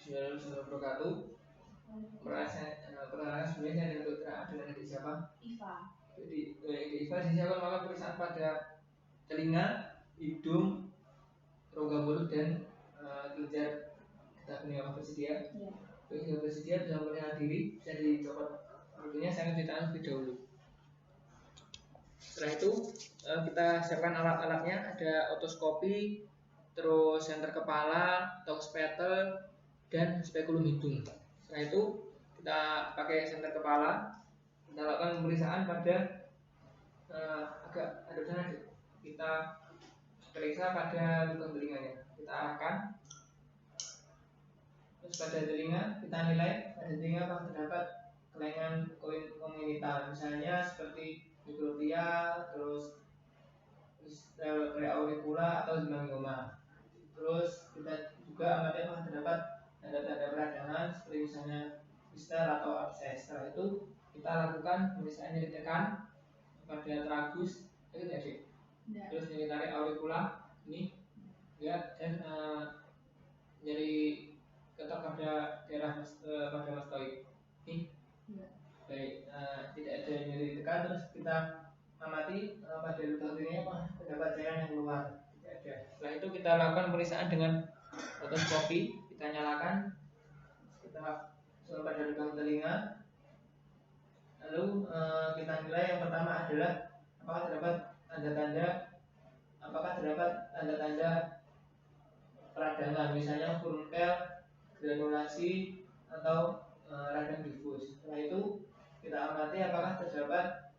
Bismillahirrahmanirrahim. Wabarakatuh. Pertanyaan sebenarnya dari dokter adalah dari siapa? Iva. Jadi Iva disiapkan maka pemeriksaan pada telinga, hidung, rongga mulut dan kelenjar getah bening. Apa bersedia? Ya. Jika bersedia bisa memperkenalkan diri, bisa dicopot rambutnya. Saya ceritakan lebih dahulu. Setelah itu kita siapkan alat-alatnya. Ada otoskopi, terus senter kepala, toxpetel, dan spekulum hidung. Setelah itu kita pakai senter kepala, kita lakukan pemeriksaan pada agak ada sana. Kita periksa pada lubang telinganya. Kita arahkan. Terus pada telinga kita nilai pada telinga apakah terdapat kelainan kongenital, misalnya seperti mikrofia, terus auricula atau hemangioma. Terus kita juga amati apakah terdapat tanda-tanda peradangan seperti misalnya blister atau abses. Setelah itu kita lakukan pemeriksaan nyeri tekan pada tragus, itu jadi. Terus nyeri tarik auricula ini ya, dan nyeri ketok pada daerah pada mastoid ini. Baik, tidak ada nyeri tekan. Terus kita amati pada lubang telinganya terdapat cairan yang keluar, tidak ada. Setelah itu kita lakukan pemeriksaan dengan otoskopi. Kita nyalakan, kita pada lubang telinga. Lalu kita nilai yang pertama adalah apakah terdapat tanda-tanda peradangan, misalnya furunkel, granulasi atau radang difus. Setelah itu kita amati apakah terdapat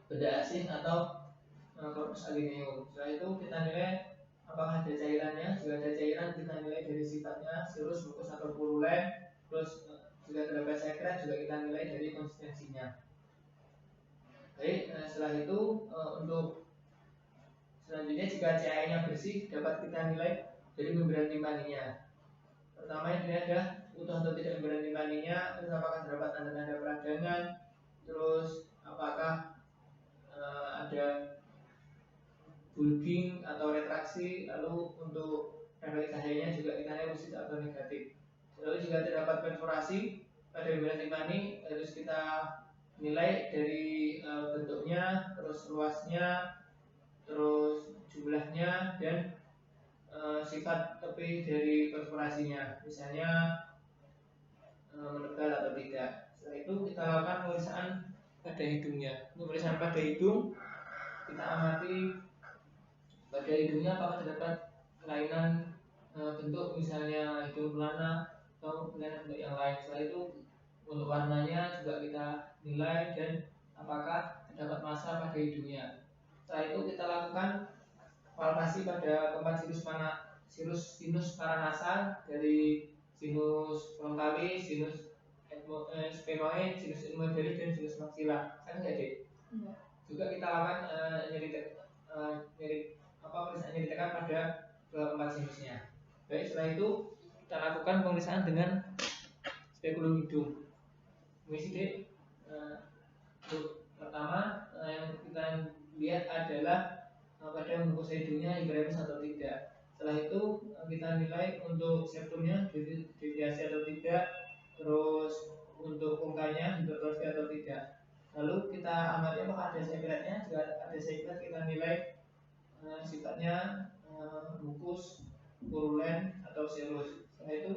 benda asin atau corpus allineum. Setelah itu kita nilai apakah ada cairannya. Jika ada cairan kita nilai dari sifatnya serus, mukus atau purulen. Terus jika terdapat sekret juga kita nilai dari konsistensinya. Baik, setelah itu untuk selanjutnya jika cairnya bersih dapat kita nilai dari membran timpaninya. Pertama ini ada utuh atau tidak membran timpaninya, terus apakah terdapat tanda-tanda peradangan, terus apakah ada bulging atau retraksi. Lalu untuk refleksi cahayanya juga kita nilai positif atau negatif. Lalu jika terdapat perforasi pada membran timpani, harus kita nilai dari bentuknya, terus luasnya, terus jumlahnya, dan sifat tepi dari perforasinya, misalnya menebal atau tidak. Setelah itu kita lakukan pemeriksaan pada hidungnya. Pemeriksaan pada hidung, kita amati pada hidungnya apakah terdapat kelainan bentuk, misalnya hidung pelana atau kelainan bentuk yang lain. Setelah itu untuk warnanya juga kita nilai dan apakah terdapat massa pada hidungnya. Setelah itu kita lakukan palpasi pada tempat sinus paranasal, dari sinus frontalis, sinus sphenoid, sinus etmoideus, dan sinus maxilla. Kan enggak, Dek? Enggak. Juga kita lakukan pemeriksaan nyeri tekan pada keempat sinusnya. Baik, setelah itu kita lakukan pemeriksaan dengan spekulum hidung. Misi, Dek. Untuk pertama yang kita lihat adalah pada mukosa hidungnya hiperemes atau tidak. Setelah itu kita nilai untuk septumnya deviasi atau tidak, terus untuk mukanya hipertrofi atau tidak. Lalu kita amati apakah ada sekretnya. Jika ada sekret kita nilai sifatnya mukus, purulen atau serus. Setelah itu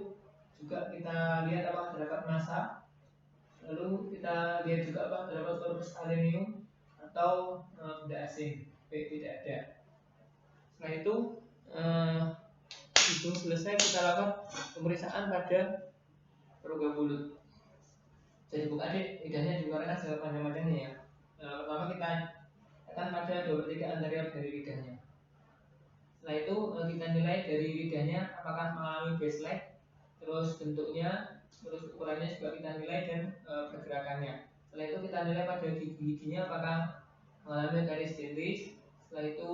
juga kita lihat apakah terdapat massa. Lalu kita lihat juga apakah terdapat corpus allineum atau benda asing. Baik, tidak ada. Setelah itu hidung selesai, kita lakukan pemeriksaan pada rongga mulut. Jadi buka, Dek, lidahnya dikeluarkan sepanjang-panjangnya ya. Pertama kita akan pada 2/3 anterior dari lidahnya. Setelah itu kita nilai dari lidahnya apakah mengalami baseline, terus bentuknya, terus ukurannya juga kita nilai, dan pergerakannya. Setelah itu kita nilai pada gigi-giginya apakah mengalami karies dentris. Setelah itu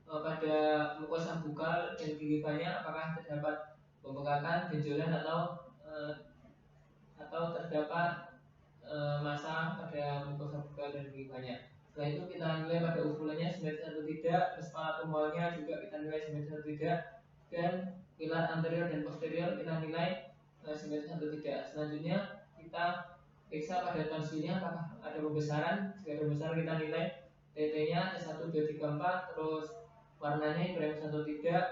pada mukosa bukal dan gigi banyak apakah terdapat pembengkakan, benjolan atau terdapat massa pada mukosa bukal dan gigi banyak. Setelah itu kita nilai pada ukurannya simetris atau tidak, terus palatumolnya juga kita nilai simetris atau tidak, dan pilar anterior dan posterior kita nilai simetris atau tidak. Selanjutnya kita periksa pada tonsilnya apakah ada pembesaran. Jika ada pembesaran kita nilai TT-nya T1, 2, 3, 4, terus warnanya hidromis atau tidak,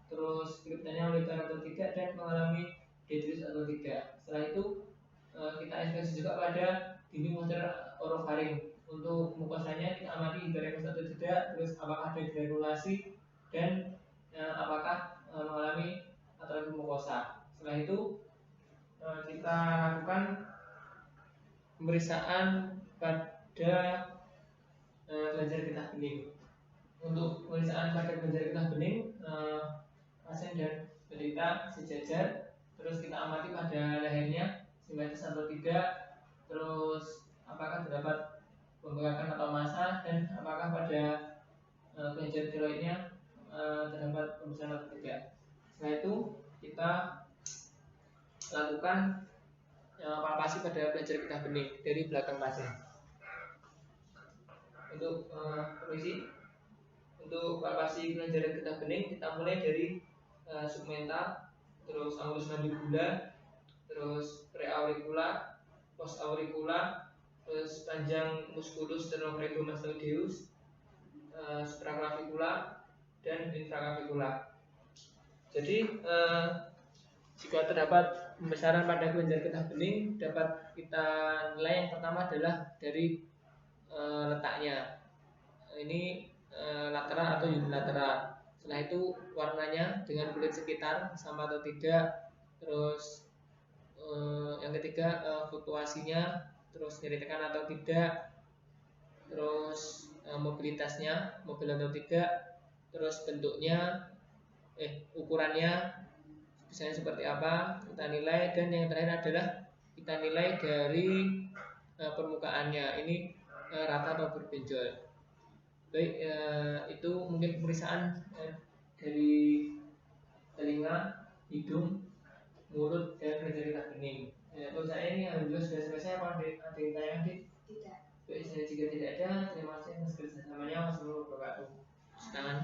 terus kriptanya moleküler atau tidak, dan mengalami detritus atau tidak. Setelah itu kita inspeksi juga pada dinding posterior orofaring. Untuk mukosanya kita amati hidromis atau tidak, terus apakah ada granulasi dan apakah mengalami atrofi mukosa. Setelah itu kita lakukan pemeriksaan pada kelenjar getah bening. Untuk pemeriksaan pada kelenjar getah bening, pasien dan penderita sejajar. Terus kita amati pada lehernya simetris atau tidak, terus apakah terdapat pembengkakan atau massa, dan apakah pada kelenjar tiroidnya terdapat pembesaran atau tidak. Setelah itu kita lakukan palpasi pada kelenjar getah bening dari belakang pasien. Untuk permisi, untuk palpasi kelenjar getah bening kita mulai dari submental, terus angulus mandibula, terus preauricula, postauricula, terus panjang musculus sternocleidomastoideus, supraclavicular dan infraclavicular. Jadi jika terdapat pembesaran pada kelenjar getah bening, dapat kita nilai yang pertama adalah dari letaknya. Ini lateral atau unilateral. Setelah itu warnanya dengan kulit sekitar sama atau tidak. Terus yang ketiga fluktuasinya, terus nyeri tekan atau tidak. Terus mobilitasnya, mobil atau tidak. Terus bentuknya, ukurannya misalnya seperti apa kita nilai. Dan yang terakhir adalah kita nilai dari permukaannya, ini rata atau berbenjol. Baik, itu mungkin pemeriksaan dari telinga, hidung, mulut, dan kelenjar getah bening. Untuk saya ini alhamdulillah sudah selesai. Apa ada yang tanya? Tidak. Baik, jika tidak ada, terima kasih atas kerjasamanya. Wassalamualaikum warahmatullahi wabarakatuh. Tangan.